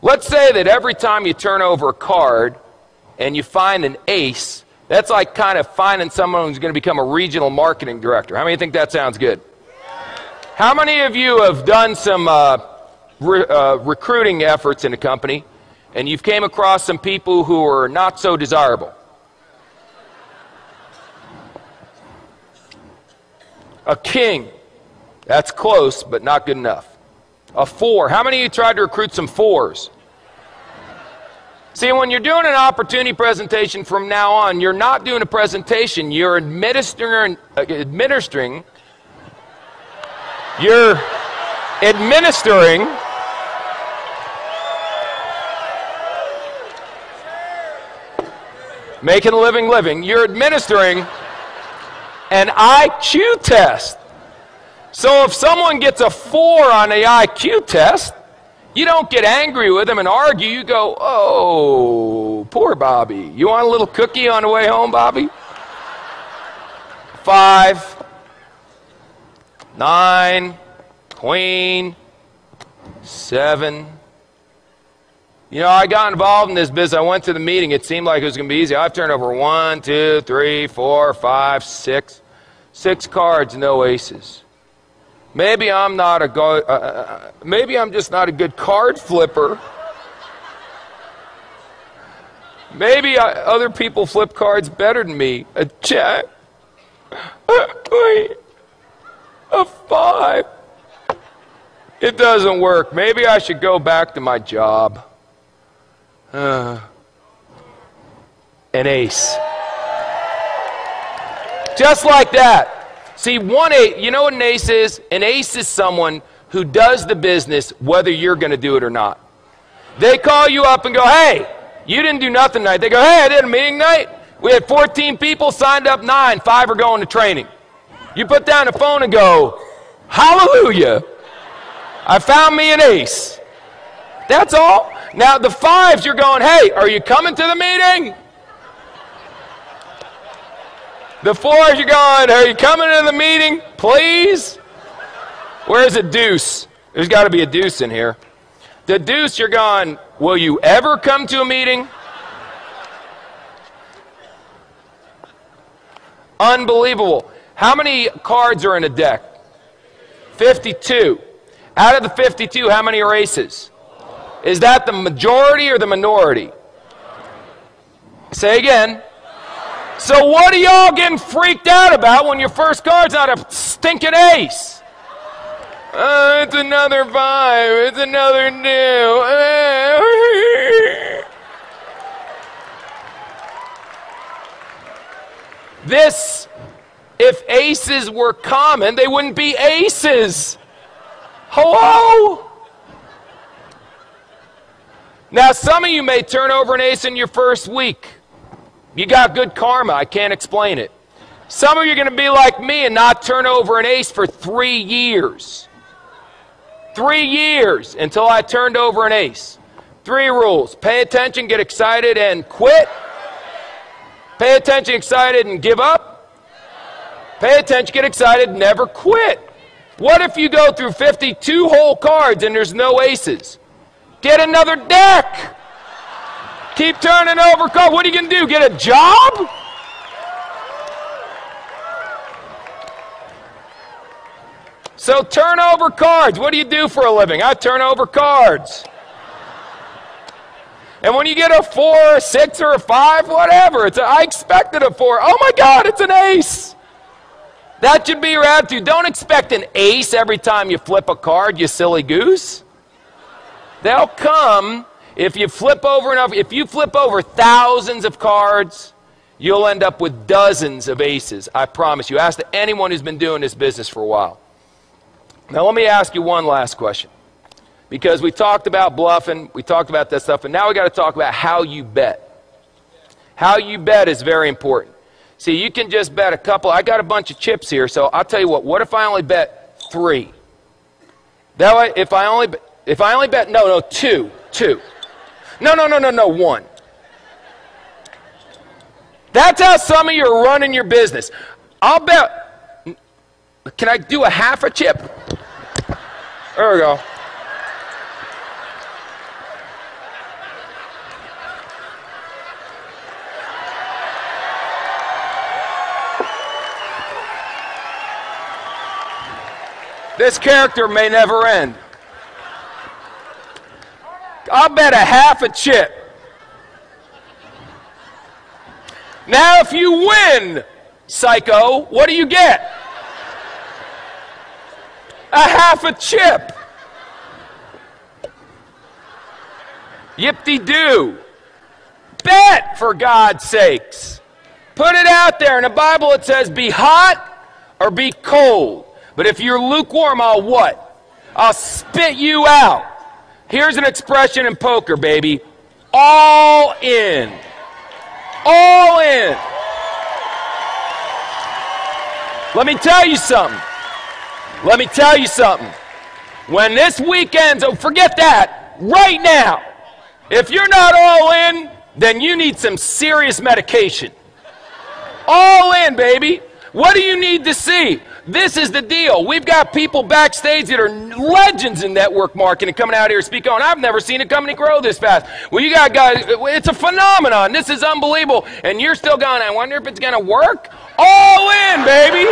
Let's say that every time you turn over a card and you find an ace, that's like kind of finding someone who's going to become a regional marketing director. How many think that sounds good? How many of you have done some recruiting efforts in a company and you've came across some people who are not so desirable? A king. That's close, but not good enough. A 4. How many of you tried to recruit some 4s? See, when you're doing an opportunity presentation from now on, you're not doing a presentation, you're administering making a living, you're administering an IQ test. So if someone gets a 4 on the IQ test, you don't get angry with them and argue. You go, oh, poor Bobby. You want a little cookie on the way home, Bobby? 5, 9, queen, 7. You know, I got involved in this business. I went to the meeting. It seemed like it was going to be easy. I've turned over 1, 2, 3, 4, 5, 6. 6 cards, no aces. Maybe I'm not a maybe I'm just not a good card flipper. Maybe other people flip cards better than me. A jack, a 5. It doesn't work. Maybe I should go back to my job. An ace. Just like that. See, 1 you know what an ace is? An ace is someone who does the business whether you're going to do it or not. They call you up and go, hey, you didn't do nothing tonight. They go, hey, I did a meeting tonight. We had 14 people, signed up 9, 5 are going to training. You put down the phone and go, hallelujah, I found me an ace. That's all. Now the 5s, you're going, hey, are you coming to the meeting? The 4s, you're going, are you coming to the meeting, please? Where's a deuce? There's got to be a deuce in here. The deuce, you're going, will you ever come to a meeting? Unbelievable. How many cards are in a deck? 52. Out of the 52, how many are aces? Is that the majority or the minority? Say again. So what are y'all getting freaked out about when your first card's not a stinking ace? It's another 5. It's another 2. This, if aces were common, they wouldn't be aces. Hello? Now, some of you may turn over an ace in your first week. You got good karma. I can't explain it. Some of you are going to be like me and not turn over an ace for 3 years. 3 years until I turned over an ace. 3 rules. Pay attention, get excited, and quit. Pay attention, excited, and give up. Pay attention, get excited, never quit. What if you go through 52 whole cards and there's no aces? Get another deck. Keep turning over cards. What are you going to do? Get a job? So turn over cards. What do you do for a living? I turn over cards. And when you get a 4, a 6, or a 5, whatever, I expected a 4. Oh my God, it's an ace. That should be your attitude. Don't expect an ace every time you flip a card, you silly goose. They'll come if you flip over enough. If you flip over thousands of cards, you'll end up with dozens of aces. I promise you. Ask anyone who's been doing this business for a while. Now let me ask you one last question. Because we talked about bluffing, we talked about that stuff, and now we got to talk about how you bet. How you bet is very important. See, you can just bet a couple. I got a bunch of chips here, so I'll tell you what if I only bet 3? That way, if I only bet, no, 2. No, 1. That's how some of you are running your business. I'll bet, can I do a half a chip? There we go. This character may never end. I'll bet a half a chip. Now, if you win, psycho, what do you get? A half a chip. Yip-de-doo. Bet, for God's sakes. Put it out there. In the Bible it says be hot or be cold. But if you're lukewarm, I'll what? I'll spit you out. Here's an expression in poker, baby. All in. All in. Let me tell you something. Let me tell you something. When this weekend's over, forget that. Right now. If you're not all in, then you need some serious medication. All in, baby. What do you need to see? This is the deal. We've got people backstage that are legends in network marketing coming out here speaking on. I've never seen a company grow this fast. Well, you got guys, it's a phenomenon. This is unbelievable. And you're still going, I wonder if it's going to work? All in, baby.